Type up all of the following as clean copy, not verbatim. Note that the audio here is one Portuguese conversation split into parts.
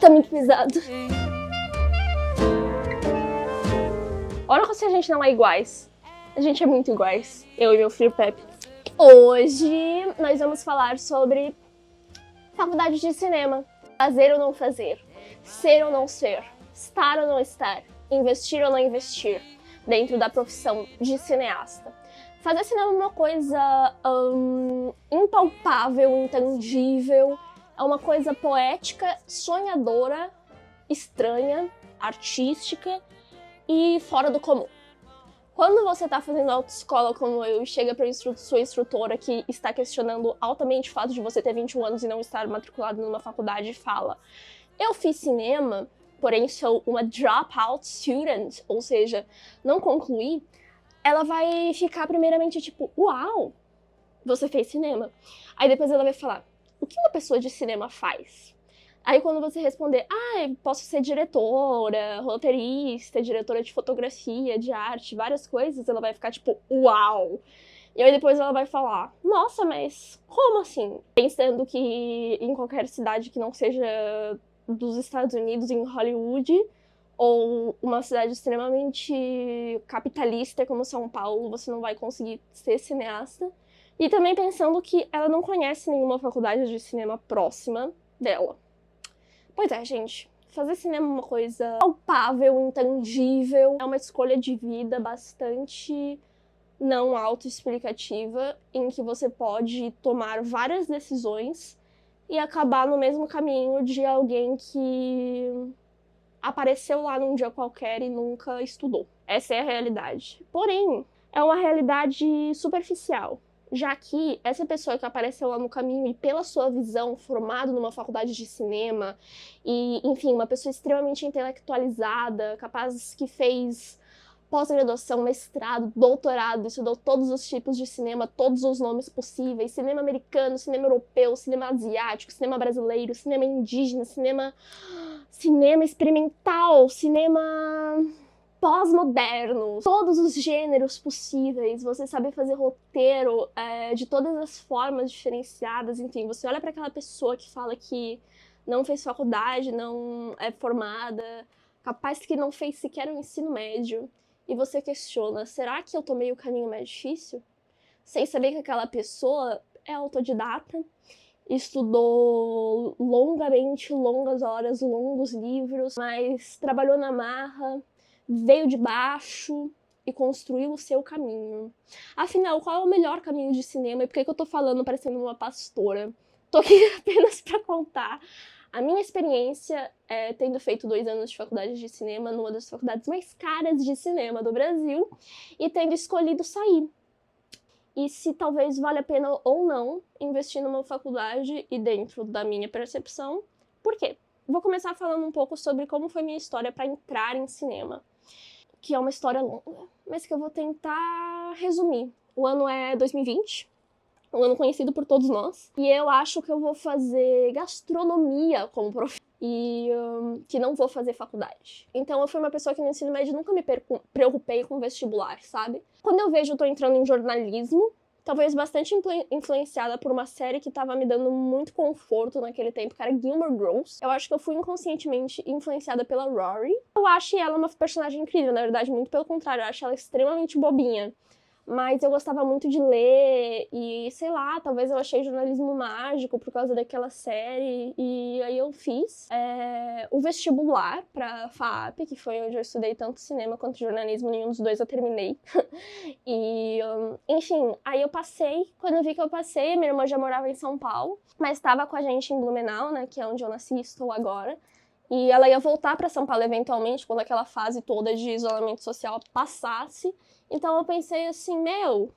tá muito pesado. Olha como se a gente não é iguais. A gente é muito iguais. Eu e meu filho Pepe. Hoje nós vamos falar sobre faculdade de cinema. Fazer ou não fazer. Ser ou não ser. Estar ou não estar. Investir ou não investir. Dentro da profissão de cineasta. Fazer cinema é uma coisa impalpável, intangível. É uma coisa poética, sonhadora, estranha, artística e fora do comum. Quando você está fazendo autoescola como eu e chega para sua instrutora que está questionando altamente o fato de você ter 21 anos e não estar matriculado numa faculdade e fala: eu fiz cinema, porém sou uma dropout student, ou seja, não concluí, ela vai ficar primeiramente tipo, uau, você fez cinema. Aí depois ela vai falar: o que uma pessoa de cinema faz? Aí quando você responder, eu posso ser diretora, roteirista, diretora de fotografia, de arte, várias coisas, ela vai ficar tipo, uau! E aí depois ela vai falar, nossa, mas como assim? Pensando que em qualquer cidade que não seja dos Estados Unidos, em Hollywood, ou uma cidade extremamente capitalista como São Paulo, você não vai conseguir ser cineasta. E também pensando que ela não conhece nenhuma faculdade de cinema próxima dela. Pois é, gente, fazer cinema é uma coisa palpável, intangível, é uma escolha de vida bastante não autoexplicativa, em que você pode tomar várias decisões e acabar no mesmo caminho de alguém que apareceu lá num dia qualquer e nunca estudou. Essa é a realidade. Porém, é uma realidade superficial. Já que essa pessoa que apareceu lá no caminho e pela sua visão, formado numa faculdade de cinema, e, enfim, uma pessoa extremamente intelectualizada, capaz que fez pós-graduação, mestrado, doutorado, estudou todos os tipos de cinema, todos os nomes possíveis, cinema americano, cinema europeu, cinema asiático, cinema brasileiro, cinema indígena, cinema experimental, cinema pós-moderno, todos os gêneros possíveis, você sabe fazer roteiro de todas as formas diferenciadas, enfim, você olha para aquela pessoa que fala que não fez faculdade, não é formada, capaz que não fez sequer um ensino médio, e você questiona, será que eu tomei o caminho mais difícil? Sem saber que aquela pessoa é autodidata, estudou longamente, longas horas, longos livros, mas trabalhou na marra, veio de baixo e construiu o seu caminho. Afinal, qual é o melhor caminho de cinema e por que eu tô falando parecendo uma pastora? Tô aqui apenas para contar a minha experiência tendo feito 2 anos de faculdade de cinema numa das faculdades mais caras de cinema do Brasil e tendo escolhido sair. E se talvez vale a pena ou não investir numa faculdade e dentro da minha percepção, por quê? Vou começar falando um pouco sobre como foi minha história para entrar em cinema, que é uma história longa, mas que eu vou tentar resumir. O ano é 2020, um ano conhecido por todos nós, e eu acho que eu vou fazer gastronomia como profissão e que não vou fazer faculdade. Então eu fui uma pessoa que no ensino médio nunca me preocupei com vestibular, sabe? Quando eu vejo eu tô entrando em jornalismo, talvez bastante influenciada por uma série que tava me dando muito conforto naquele tempo, que era Gilmore Girls. Eu acho que eu fui inconscientemente influenciada pela Rory. Eu acho ela uma personagem incrível, na verdade, muito pelo contrário, eu acho ela extremamente bobinha. Mas eu gostava muito de ler e, sei lá, talvez eu achei jornalismo mágico por causa daquela série. E aí eu fiz o vestibular pra FAAP, que foi onde eu estudei tanto cinema quanto jornalismo, nenhum dos dois eu terminei. E, enfim, aí eu passei. Quando eu vi que eu passei, minha irmã já morava em São Paulo, mas estava com a gente em Blumenau, né, que é onde eu nasci e estou agora. E ela ia voltar para São Paulo eventualmente, quando aquela fase toda de isolamento social passasse. Então eu pensei assim, eu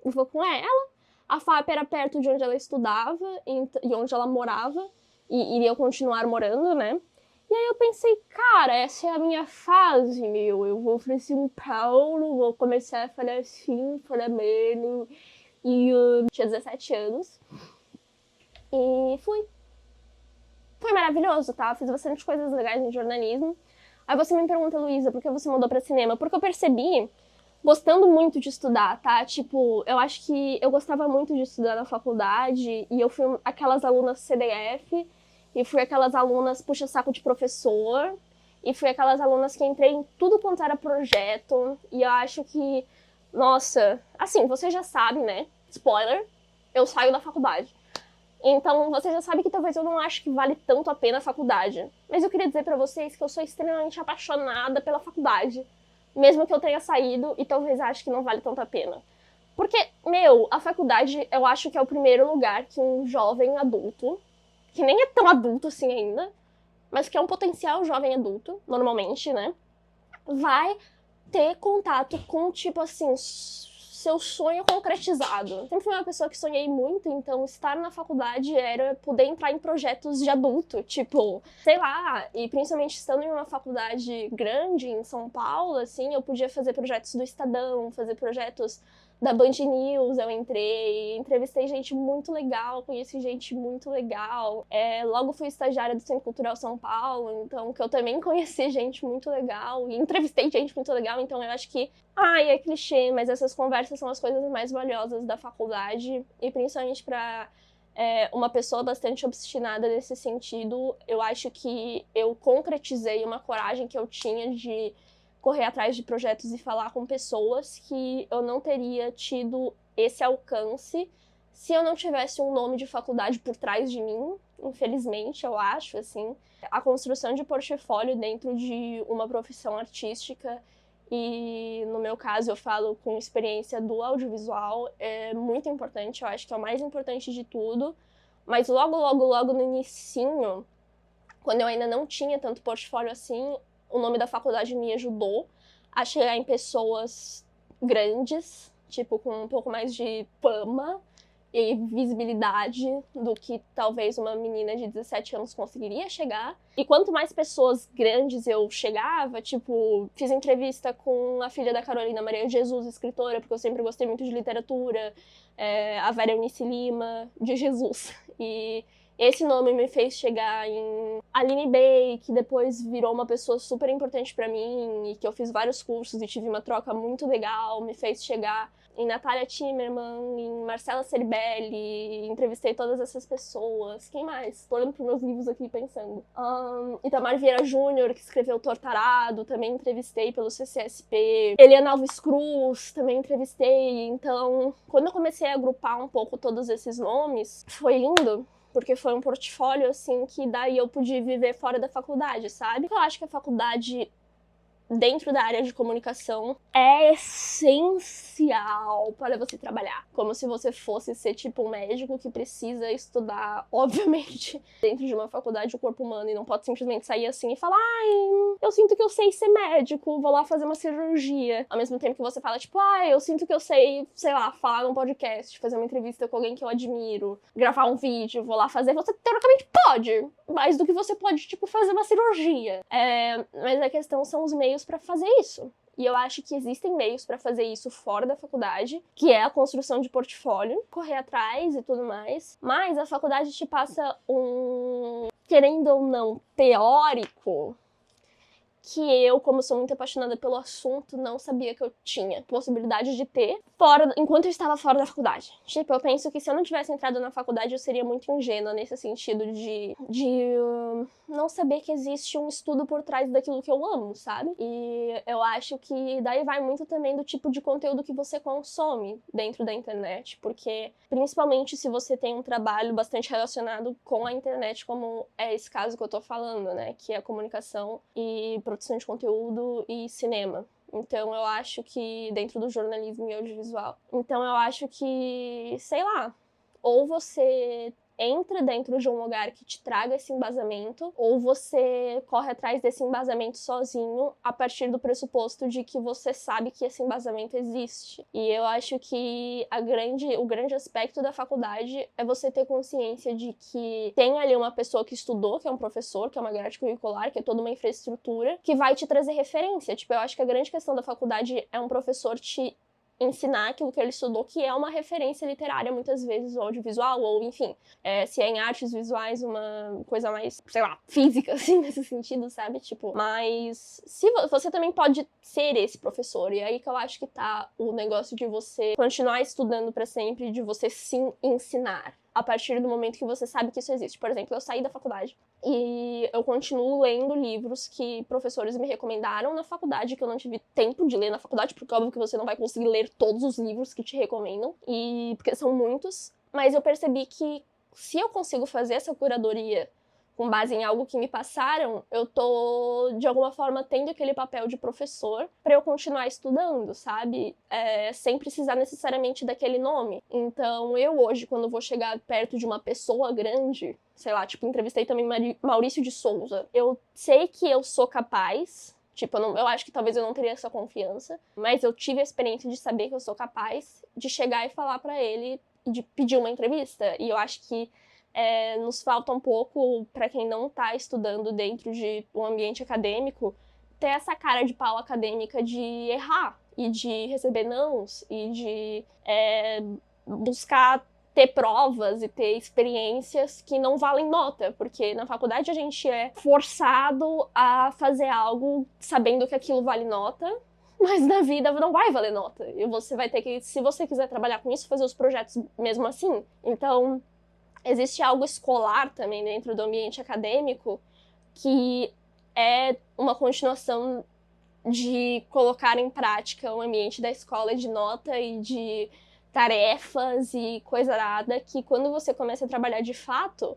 vou com ela. A FAP era perto de onde ela estudava e onde ela morava, e iria continuar morando, né? E aí eu pensei, cara, essa é a minha fase, eu vou para São Paulo, vou começar a falar assim, falar menos. E eu tinha 17 anos. E fui. Foi maravilhoso, tá? Fiz bastante coisas legais em jornalismo. Aí você me pergunta, Luísa, por que você mudou pra cinema? Porque eu percebi, gostando muito de estudar, tá? Tipo, eu acho que eu gostava muito de estudar na faculdade e eu fui aquelas alunas CDF e fui aquelas alunas puxa-saco de professor, e fui aquelas alunas que entrei em tudo quanto era projeto, e eu acho que, nossa, assim, você já sabe, né? Spoiler, eu saio da faculdade. Então, você já sabe que talvez eu não acho que vale tanto a pena a faculdade. Mas eu queria dizer pra vocês que eu sou extremamente apaixonada pela faculdade. Mesmo que eu tenha saído e talvez ache que não vale tanto a pena. Porque, a faculdade eu acho que é o primeiro lugar que um jovem adulto, que nem é tão adulto assim ainda, mas que é um potencial jovem adulto, normalmente, né, vai ter contato com, tipo assim, seu sonho concretizado. Sempre fui uma pessoa que sonhei muito, então estar na faculdade era poder entrar em projetos de adulto, tipo, sei lá, e principalmente estando em uma faculdade grande em São Paulo, assim, eu podia fazer projetos do Estadão, fazer projetos da Band News, eu entrevistei gente muito legal, conheci gente muito legal. Logo fui estagiária do Centro Cultural São Paulo, então que eu também conheci gente muito legal e entrevistei gente muito legal, então eu acho que, é clichê, mas essas conversas são as coisas mais valiosas da faculdade e principalmente para uma pessoa bastante obstinada nesse sentido, eu acho que eu concretizei uma coragem que eu tinha de correr atrás de projetos e falar com pessoas que eu não teria tido esse alcance se eu não tivesse um nome de faculdade por trás de mim, infelizmente, eu acho, assim. A construção de portfólio dentro de uma profissão artística, e no meu caso eu falo com experiência do audiovisual, é muito importante, eu acho que é o mais importante de tudo. Mas logo no inicinho, quando eu ainda não tinha tanto portfólio assim, o nome da faculdade me ajudou a chegar em pessoas grandes, tipo, com um pouco mais de fama e visibilidade do que talvez uma menina de 17 anos conseguiria chegar. E quanto mais pessoas grandes eu chegava, tipo, fiz entrevista com a filha da Carolina Maria de Jesus, escritora, porque eu sempre gostei muito de literatura, a Vera Eunice Lima, de Jesus. E esse nome me fez chegar em Aline Bey, que depois virou uma pessoa super importante pra mim e que eu fiz vários cursos e tive uma troca muito legal. Me fez chegar em Natália Timmerman, em Marcela Ceribelli, entrevistei todas essas pessoas. Quem mais? Tô olhando pros meus livros aqui pensando. Itamar Vieira Júnior, que escreveu Tortarado, também entrevistei pelo CCSP. Eliana Alves Cruz, também entrevistei. Então, quando eu comecei a agrupar um pouco todos esses nomes, foi lindo. Porque foi um portfólio, assim, que daí eu pude viver fora da faculdade, sabe? Eu acho que a faculdade, dentro da área de comunicação, é essencial para você trabalhar. Como se você fosse ser tipo um médico que precisa estudar, obviamente, dentro de uma faculdade do corpo humano e não pode simplesmente sair assim e falar: eu sinto que eu sei ser médico, vou lá fazer uma cirurgia. Ao mesmo tempo que você fala, tipo, eu sinto que eu sei, sei lá, falar num podcast, fazer uma entrevista com alguém que eu admiro, gravar um vídeo, vou lá fazer. Você teoricamente pode, mais do que você pode, tipo, fazer uma cirurgia. Mas a questão são os meios para fazer isso. E eu acho que existem meios para fazer isso fora da faculdade, que é a construção de portfólio, correr atrás e tudo mais. Mas a faculdade te passa querendo ou não, teórico, que eu, como sou muito apaixonada pelo assunto, não sabia que eu tinha possibilidade de ter enquanto eu estava fora da faculdade. Tipo, eu penso que se eu não tivesse entrado na faculdade, eu seria muito ingênua nesse sentido de não saber que existe um estudo por trás daquilo que eu amo, sabe? E eu acho que daí vai muito também do tipo de conteúdo que você consome dentro da internet, porque principalmente se você tem um trabalho bastante relacionado com a internet, como é esse caso que eu tô falando, né? Que é comunicação e produção de conteúdo e cinema. Então eu acho que dentro do jornalismo e audiovisual. Então eu acho que, sei lá, ou você entra dentro de um lugar que te traga esse embasamento, ou você corre atrás desse embasamento sozinho a partir do pressuposto de que você sabe que esse embasamento existe. E eu acho que o grande aspecto da faculdade é você ter consciência de que tem ali uma pessoa que estudou, que é um professor, que é uma grade curricular, que é toda uma infraestrutura, que vai te trazer referência. Tipo, eu acho que a grande questão da faculdade é um professor te ensinar aquilo que ele estudou, que é uma referência literária, muitas vezes, ou audiovisual, ou, enfim, se é em artes visuais, uma coisa mais, sei lá, física, assim, nesse sentido, sabe? Tipo, mas você também pode ser esse professor, e aí que eu acho que tá o negócio de você continuar estudando pra sempre, de você sim ensinar. a partir do momento que você sabe que isso existe. Por exemplo, eu saí da faculdade e eu continuo lendo livros que professores me recomendaram na faculdade, que eu não tive tempo de ler na faculdade, porque óbvio que você não vai conseguir ler todos os livros que te recomendam, e porque são muitos, mas eu percebi que se eu consigo fazer essa curadoria com base em algo que me passaram, eu tô, de alguma forma, tendo aquele papel de professor pra eu continuar estudando, sabe? Sem precisar necessariamente daquele nome. Então, eu hoje, quando vou chegar perto de uma pessoa grande, sei lá, tipo, entrevistei também Maurício de Souza, eu sei que eu sou capaz, tipo, eu acho que talvez eu não teria essa confiança, mas eu tive a experiência de saber que eu sou capaz de chegar e falar pra ele, de pedir uma entrevista. E eu acho que nos falta um pouco, para quem não está estudando dentro de um ambiente acadêmico, ter essa cara de pau acadêmica de errar e de receber nãos e de buscar ter provas e ter experiências que não valem nota, porque na faculdade a gente é forçado a fazer algo sabendo que aquilo vale nota, mas na vida não vai valer nota. E você vai ter que, se você quiser trabalhar com isso, fazer os projetos mesmo assim. Então, existe algo escolar também dentro do ambiente acadêmico que é uma continuação de colocar em prática o ambiente da escola de nota e de tarefas e coisa nada, que quando você começa a trabalhar de fato,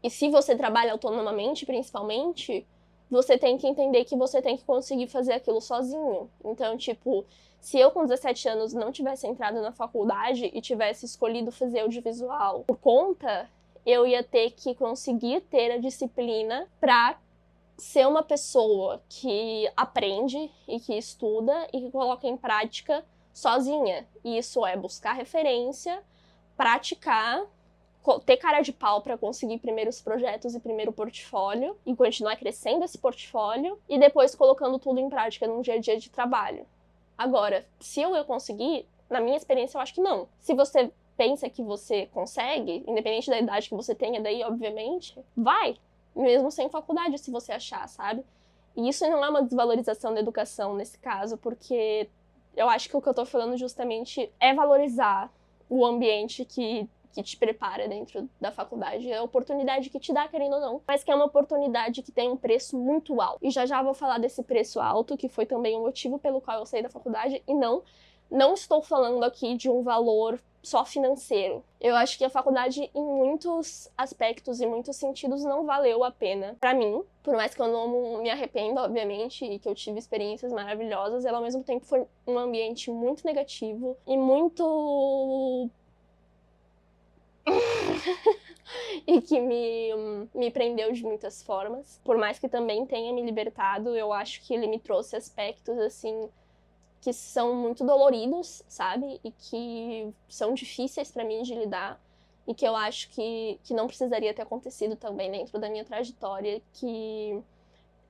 e se você trabalha autonomamente principalmente, você tem que entender que você tem que conseguir fazer aquilo sozinho. Então, tipo, se eu com 17 anos não tivesse entrado na faculdade e tivesse escolhido fazer audiovisual por conta, eu ia ter que conseguir ter a disciplina pra ser uma pessoa que aprende e que estuda e que coloca em prática sozinha. E isso é buscar referência, praticar, ter cara de pau para conseguir primeiros projetos e primeiro portfólio e continuar crescendo esse portfólio e depois colocando tudo em prática no dia a dia de trabalho. Agora, se eu conseguir, na minha experiência, eu acho que não. Se você pensa que você consegue, independente da idade que você tenha daí, obviamente, vai, mesmo sem faculdade, se você achar, sabe? E isso não é uma desvalorização da educação nesse caso, porque eu acho que o que eu tô falando justamente é valorizar o ambiente que te prepara dentro da faculdade, é a oportunidade que te dá, querendo ou não, mas que é uma oportunidade que tem um preço muito alto. E já vou falar desse preço alto, que foi também o motivo pelo qual eu saí da faculdade, e não estou falando aqui de um valor só financeiro. Eu acho que a faculdade, em muitos aspectos e muitos sentidos, não valeu a pena pra mim. Por mais que eu não me arrependa, obviamente, e que eu tive experiências maravilhosas, ela ao mesmo tempo foi um ambiente muito negativo e muito e que me prendeu de muitas formas. Por mais que também tenha me libertado, eu acho que ele me trouxe aspectos, assim, que são muito doloridos, sabe? E que são difíceis pra mim de lidar. E que eu acho que não precisaria ter acontecido também dentro da minha trajetória, que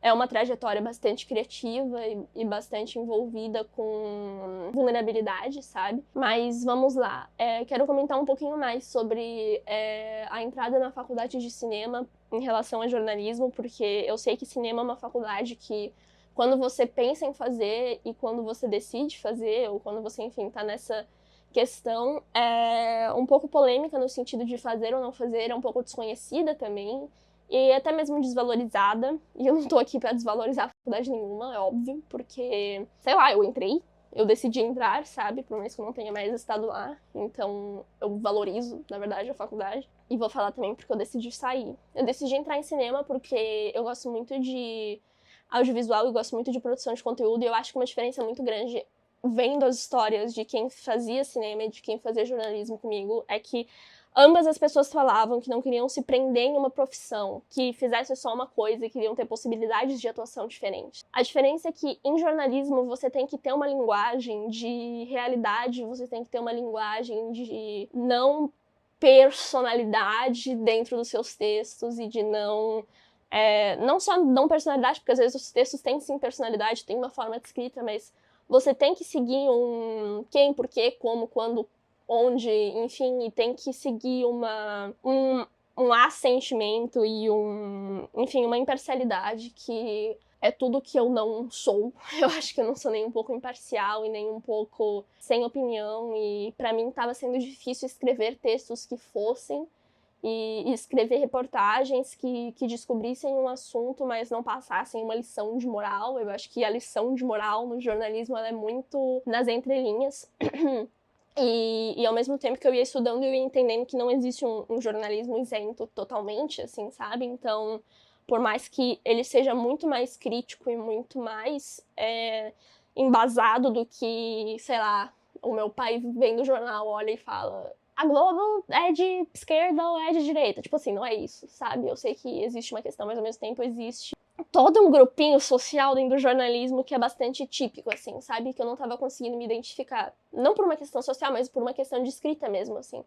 é uma trajetória bastante criativa e bastante envolvida com vulnerabilidade, sabe? Mas vamos lá. Quero comentar um pouquinho mais sobre a entrada na faculdade de cinema em relação a jornalismo, porque eu sei que cinema é uma faculdade que, quando você pensa em fazer e quando você decide fazer, ou quando você, enfim, tá nessa questão, é um pouco polêmica no sentido de fazer ou não fazer, é um pouco desconhecida também, e até mesmo desvalorizada. E eu não tô aqui pra desvalorizar a faculdade nenhuma, é óbvio, porque, sei lá, eu entrei, eu decidi entrar, sabe? Por mais que eu não tenha mais estado lá. Então, eu valorizo, na verdade, a faculdade. E vou falar também porque eu decidi sair. Eu decidi entrar em cinema porque eu gosto muito de audiovisual e gosto muito de produção de conteúdo. E eu acho que uma diferença muito grande, vendo as histórias de quem fazia cinema e de quem fazia jornalismo comigo, é que ambas as pessoas falavam que não queriam se prender em uma profissão, que fizesse só uma coisa e queriam ter possibilidades de atuação diferentes. A diferença é que em jornalismo você tem que ter uma linguagem de realidade, você tem que ter uma linguagem de não personalidade dentro dos seus textos e de não só não personalidade, porque às vezes os textos têm sim personalidade, tem uma forma de escrita, mas você tem que seguir um quem, porquê, como, quando, onde, enfim, e tem que seguir um assentimento e enfim, uma imparcialidade que é tudo que eu não sou. Eu acho que eu não sou nem um pouco imparcial e nem um pouco sem opinião, e pra mim tava sendo difícil escrever textos que fossem e escrever reportagens que descobrissem um assunto, mas não passassem uma lição de moral. Eu acho que a lição de moral no jornalismo ela é muito nas entrelinhas. E ao mesmo tempo que eu ia estudando, eu ia entendendo que não existe um jornalismo isento totalmente, assim, sabe? Então, por mais que ele seja muito mais crítico e muito mais embasado do que, sei lá, o meu pai vendo o jornal, olha e fala: a Globo é de esquerda ou é de direita? Tipo assim, não é isso, sabe? Eu sei que existe uma questão, mas ao mesmo tempo existe todo um grupinho social dentro do jornalismo que é bastante típico, assim, sabe? Que eu não tava conseguindo me identificar. Não por uma questão social, mas por uma questão de escrita mesmo, assim.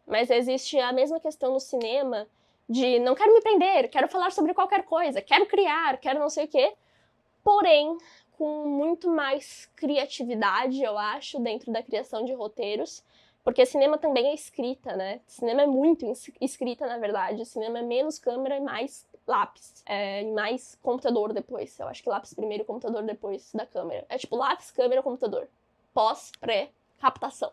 Mas existe a mesma questão no cinema de não quero me prender, quero falar sobre qualquer coisa, quero criar, quero não sei o quê. Porém, com muito mais criatividade, eu acho, dentro da criação de roteiros. Porque cinema também é escrita, né? Cinema é muito escrita, na verdade. Cinema é menos câmera e mais lápis. E mais computador depois. Eu acho que lápis primeiro e computador depois da câmera. É tipo lápis, câmera, computador. Pós, pré, captação.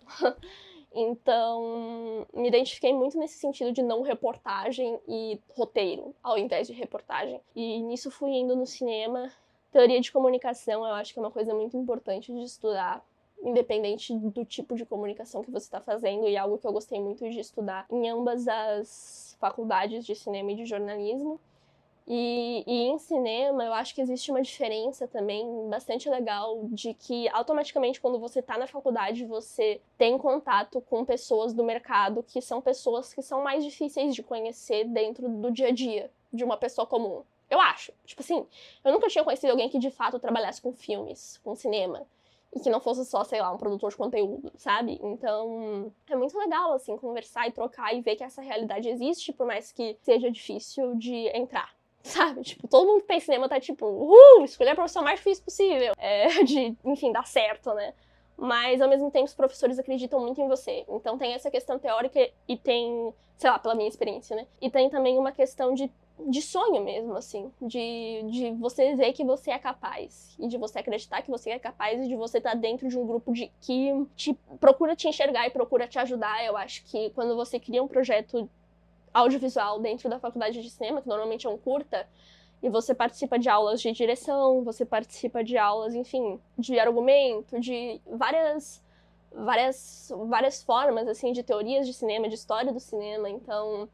Então, me identifiquei muito nesse sentido de não reportagem e roteiro, ao invés de reportagem. E nisso fui indo no cinema. Teoria de comunicação, eu acho que é uma coisa muito importante de estudar, independente do tipo de comunicação que você está fazendo, e algo que eu gostei muito de estudar em ambas as faculdades de cinema e de jornalismo. E em cinema, eu acho que existe uma diferença também bastante legal de que automaticamente quando você está na faculdade, você tem contato com pessoas do mercado que são pessoas que são mais difíceis de conhecer dentro do dia a dia de uma pessoa comum. Eu acho. Tipo assim, eu nunca tinha conhecido alguém que de fato trabalhasse com filmes, com cinema, e que não fosse só, sei lá, um produtor de conteúdo, sabe? Então, é muito legal, assim, conversar e trocar e ver que essa realidade existe, por mais que seja difícil de entrar, sabe? Tipo, todo mundo que tem cinema tá tipo, escolher a profissão mais difícil possível, enfim, dar certo, né? Mas, ao mesmo tempo, os professores acreditam muito em você. Então, tem essa questão teórica e tem, sei lá, pela minha experiência, né? E tem também uma questão de sonho mesmo, assim, de você ver que você é capaz, e de você acreditar que você é capaz, e de você estar dentro de um grupo que procura te enxergar e procura te ajudar. Eu acho que quando você cria um projeto audiovisual dentro da faculdade de cinema, que normalmente é um curta, e você participa de aulas de direção, você participa de aulas, enfim, de argumento, de várias formas, assim, de teorias de cinema, de história do cinema. Então,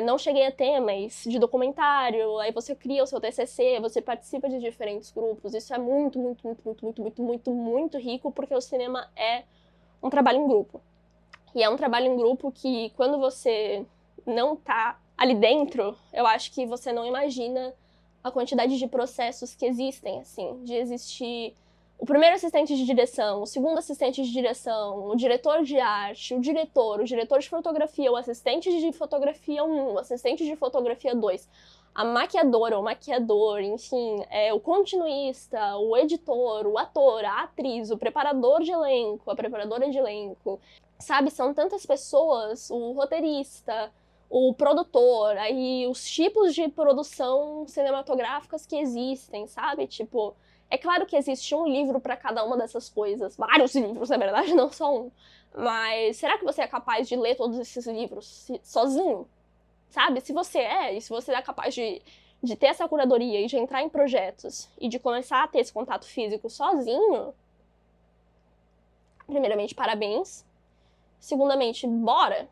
não cheguei a ter, mas de documentário, aí você cria o seu TCC, você participa de diferentes grupos. Isso é muito, muito, muito, muito, muito, muito, muito, muito rico, porque o cinema é um trabalho em grupo. E é um trabalho em grupo que, quando você não tá ali dentro, eu acho que você não imagina a quantidade de processos que existem, assim, de existir o primeiro assistente de direção, o segundo assistente de direção, o diretor de arte, o diretor de fotografia, o assistente de fotografia 1, o assistente de fotografia 2, a maquiadora, o maquiador, enfim, o continuista, o editor, o ator, a atriz, o preparador de elenco, a preparadora de elenco, sabe? São tantas pessoas, o roteirista, o produtor, aí os tipos de produção cinematográficas que existem, sabe? Tipo, é claro que existe um livro para cada uma dessas coisas, vários livros, na verdade, não só um. Mas será que você é capaz de ler todos esses livros sozinho? Sabe? Se você e se você é capaz de ter essa curadoria e de entrar em projetos e de começar a ter esse contato físico sozinho, primeiramente, parabéns. Segundamente, bora,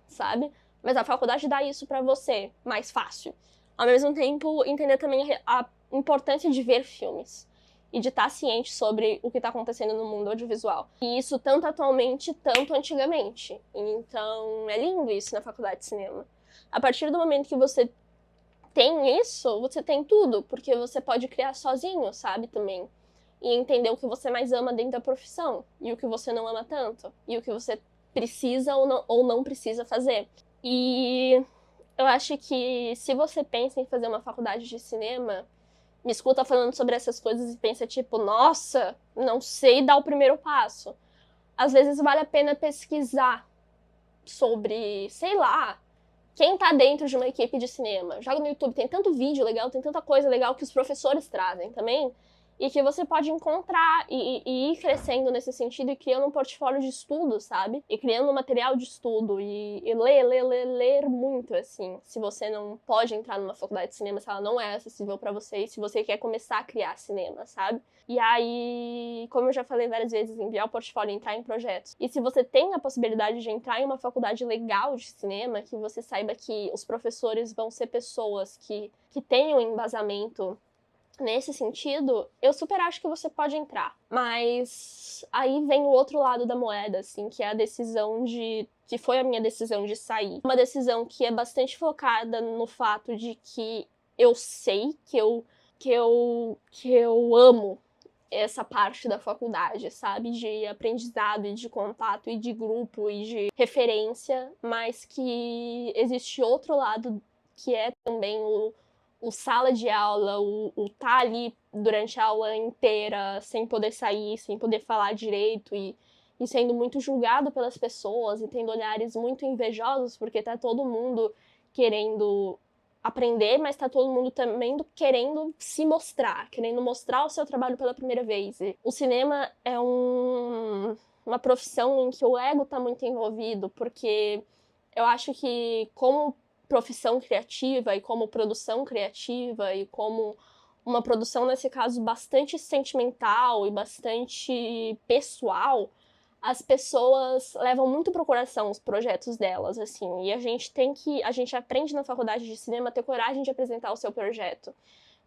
sabe? Mas a faculdade dá isso pra você mais fácil. Ao mesmo tempo, entender também a importância de ver filmes e de estar ciente sobre o que está acontecendo no mundo audiovisual. E isso tanto atualmente, tanto antigamente. Então, é lindo isso na faculdade de cinema. A partir do momento que você tem isso, você tem tudo, porque você pode criar sozinho, sabe, também. E entender o que você mais ama dentro da profissão, e o que você não ama tanto, e o que você precisa ou não precisa fazer. E eu acho que se você pensa em fazer uma faculdade de cinema, me escuta falando sobre essas coisas e pensa tipo, nossa, não sei dar o primeiro passo. Às vezes vale a pena pesquisar sobre, sei lá, quem tá dentro de uma equipe de cinema. Joga no YouTube, tem tanto vídeo legal, tem tanta coisa legal que os professores trazem também, e que você pode encontrar e ir crescendo nesse sentido e criando um portfólio de estudo, sabe? E criando um material de estudo e ler muito, assim. Se você não pode entrar numa faculdade de cinema, se ela não é acessível pra você, e se você quer começar a criar cinema, sabe? E aí, como eu já falei várias vezes, enviar o portfólio e entrar em projetos. E se você tem a possibilidade de entrar em uma faculdade legal de cinema, que você saiba que os professores vão ser pessoas que tenham embasamento nesse sentido, eu super acho que você pode entrar. Mas aí vem o outro lado da moeda, assim, que é a decisão que foi a minha decisão de sair. Uma decisão que é bastante focada no fato de que eu sei que eu amo essa parte da faculdade, sabe? De aprendizado e de contato e de grupo e de referência, mas que existe outro lado que é também o sala de aula, o tá ali durante a aula inteira, sem poder sair, sem poder falar direito e sendo muito julgado pelas pessoas e tendo olhares muito invejosos, porque tá todo mundo querendo aprender, mas tá todo mundo também querendo se mostrar, querendo mostrar o seu trabalho pela primeira vez. E o cinema é uma profissão em que o ego tá muito envolvido, porque eu acho que como profissão criativa e como produção criativa e como uma produção, nesse caso, bastante sentimental e bastante pessoal, as pessoas levam muito pro coração os projetos delas, assim, e a gente aprende na faculdade de cinema a ter coragem de apresentar o seu projeto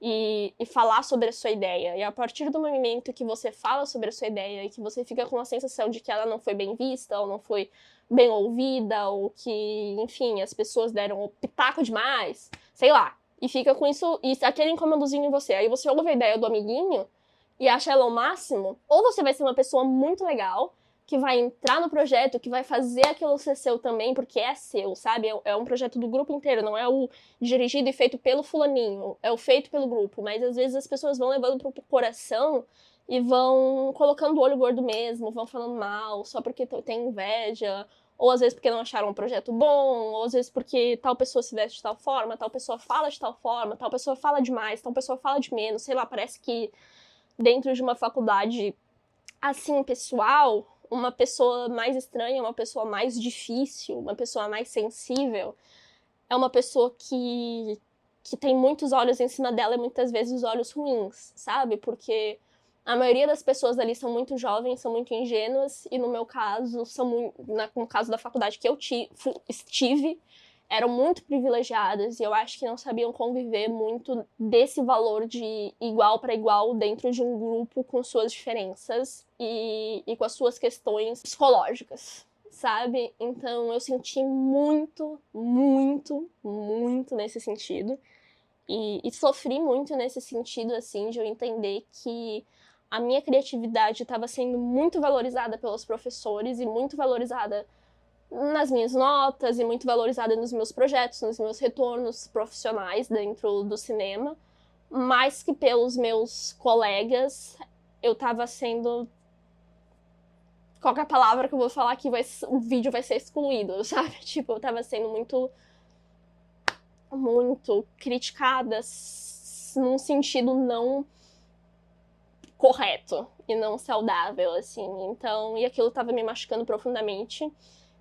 e falar sobre a sua ideia, e a partir do momento que você fala sobre a sua ideia e que você fica com a sensação de que ela não foi bem vista ou não foi bem ouvida, ou que, enfim, as pessoas deram um pitaco demais, sei lá, e fica com isso, e aquele incômodozinho em você, aí você ouve a ideia do amiguinho e acha ela o máximo, ou você vai ser uma pessoa muito legal, que vai entrar no projeto, que vai fazer aquilo ser seu também, porque é seu, sabe? É um projeto do grupo inteiro, não é o dirigido e feito pelo fulaninho, é o feito pelo grupo, mas às vezes as pessoas vão levando pro coração e vão colocando o olho gordo mesmo, vão falando mal, só porque tem inveja, ou às vezes porque não acharam um projeto bom, ou às vezes porque tal pessoa se veste de tal forma, tal pessoa fala de tal forma, tal pessoa fala demais, tal pessoa fala de menos, sei lá, parece que dentro de uma faculdade assim, pessoal, uma pessoa mais estranha, uma pessoa mais difícil, uma pessoa mais sensível, é uma pessoa que tem muitos olhos em cima dela e muitas vezes olhos ruins, sabe? Porque a maioria das pessoas ali são muito jovens, são muito ingênuas, e no meu caso, no caso da faculdade que eu estive, eram muito privilegiadas, e eu acho que não sabiam conviver muito desse valor de igual para igual dentro de um grupo com suas diferenças e com as suas questões psicológicas, sabe? Então eu senti muito, muito, muito nesse sentido. E sofri muito nesse sentido, assim, de eu entender que a minha criatividade estava sendo muito valorizada pelos professores e muito valorizada nas minhas notas e muito valorizada nos meus projetos, nos meus retornos profissionais dentro do cinema, mais que pelos meus colegas, eu estava sendo... Qualquer palavra que eu vou falar aqui, o vídeo vai ser excluído, sabe? Tipo, eu estava sendo muito criticada num sentido não correto e não saudável, assim. Então, e aquilo estava me machucando profundamente.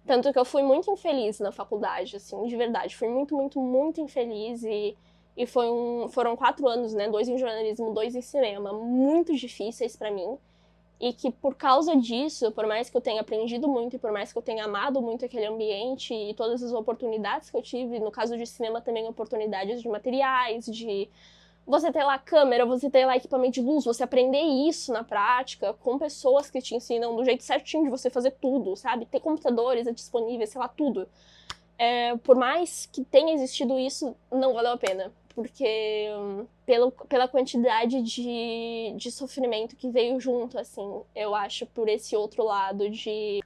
Tanto que eu fui muito infeliz na faculdade, assim, de verdade. Fui muito, muito, muito infeliz e foram 4 anos, né? 2 em jornalismo, 2 em cinema, muito difíceis pra mim. E que por causa disso, por mais que eu tenha aprendido muito e por mais que eu tenha amado muito aquele ambiente e todas as oportunidades que eu tive, no caso de cinema também oportunidades de materiais, de você ter lá câmera, você ter lá equipamento de luz, você aprender isso na prática, com pessoas que te ensinam do jeito certinho de você fazer tudo, sabe? Ter computadores disponíveis, sei lá, tudo. Por mais que tenha existido isso, não valeu a pena. Porque pela quantidade de sofrimento que veio junto, assim, eu acho por esse outro lado de...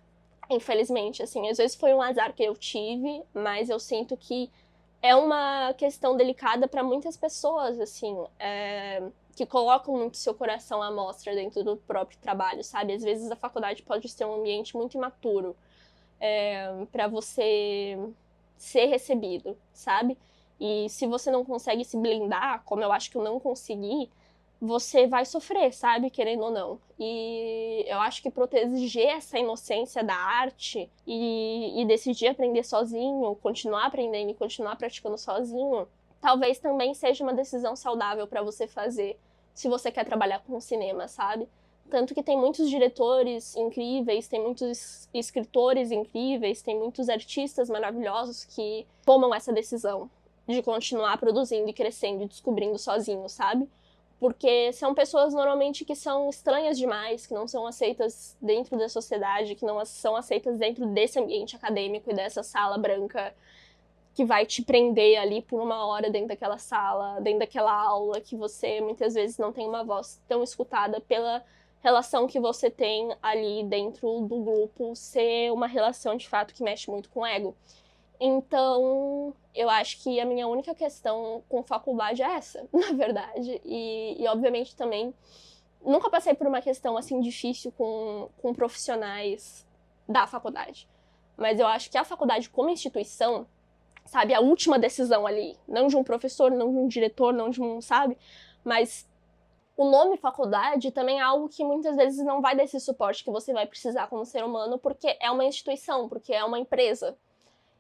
Infelizmente, assim, às vezes foi um azar que eu tive, mas eu sinto que é uma questão delicada para muitas pessoas, assim, que colocam muito seu coração à mostra dentro do próprio trabalho, sabe? Às vezes a faculdade pode ser um ambiente muito imaturo para você ser recebido, sabe? E se você não consegue se blindar, como eu acho que eu não consegui, você vai sofrer, sabe? Querendo ou não. E eu acho que proteger essa inocência da arte e decidir aprender sozinho, continuar aprendendo e continuar praticando sozinho, talvez também seja uma decisão saudável para você fazer se você quer trabalhar com cinema, sabe? Tanto que tem muitos diretores incríveis, tem muitos escritores incríveis, tem muitos artistas maravilhosos que tomam essa decisão de continuar produzindo e crescendo e descobrindo sozinho, sabe? Porque são pessoas normalmente que são estranhas demais, que não são aceitas dentro da sociedade, que não são aceitas dentro desse ambiente acadêmico e dessa sala branca que vai te prender ali por uma hora dentro daquela sala, dentro daquela aula, que você muitas vezes não tem uma voz tão escutada pela relação que você tem ali dentro do grupo ser uma relação de fato que mexe muito com o ego. Então, eu acho que a minha única questão com faculdade é essa, na verdade. E obviamente também, nunca passei por uma questão assim difícil com profissionais da faculdade. Mas eu acho que a faculdade como instituição, sabe, a última decisão ali, não de um professor, não de um diretor, não de um, sabe? Mas o nome faculdade também é algo que muitas vezes não vai dar esse suporte que você vai precisar como ser humano, porque é uma instituição, porque é uma empresa.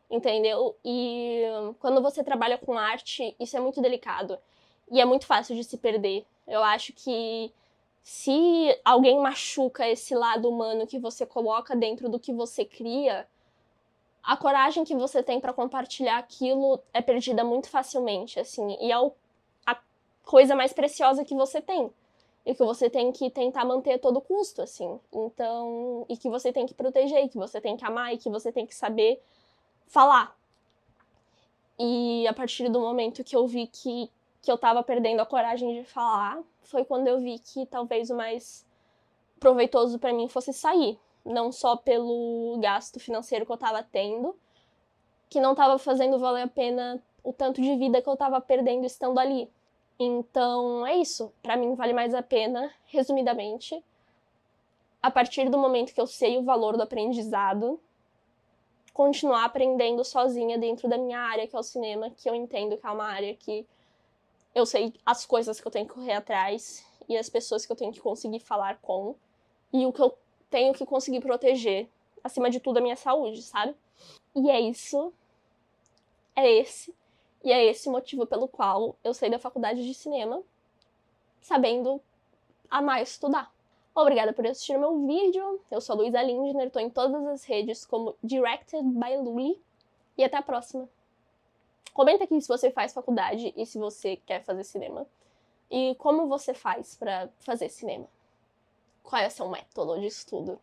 Entendeu? E quando você trabalha com arte, isso é muito delicado. E é muito fácil de se perder. Eu acho que se alguém machuca esse lado humano que você coloca dentro do que você cria, a coragem que você tem pra compartilhar aquilo é perdida muito facilmente, assim. E é a coisa mais preciosa que você tem. E que você tem que tentar manter a todo custo, assim. Então, e que você tem que proteger, e que você tem que amar, e que você tem que saber falar. E a partir do momento que eu vi que eu tava perdendo a coragem de falar, foi quando eu vi que talvez o mais proveitoso pra mim fosse sair. Não só pelo gasto financeiro que eu tava tendo, que não tava fazendo valer a pena o tanto de vida que eu tava perdendo estando ali. Então, é isso. Pra mim, vale mais a pena, resumidamente, a partir do momento que eu sei o valor do aprendizado, continuar aprendendo sozinha dentro da minha área, que é o cinema, que eu entendo que é uma área que eu sei as coisas que eu tenho que correr atrás e as pessoas que eu tenho que conseguir falar com e o que eu tenho que conseguir proteger, acima de tudo, a minha saúde, sabe? E é isso. E é esse o motivo pelo qual eu saí da faculdade de cinema sabendo amar estudar. Obrigada por assistir o meu vídeo. Eu sou a Luísa Lindner, tô em todas as redes como Directed by Luli. E até a próxima. Comenta aqui se você faz faculdade e se você quer fazer cinema. E como você faz pra fazer cinema. Qual é o seu método de estudo?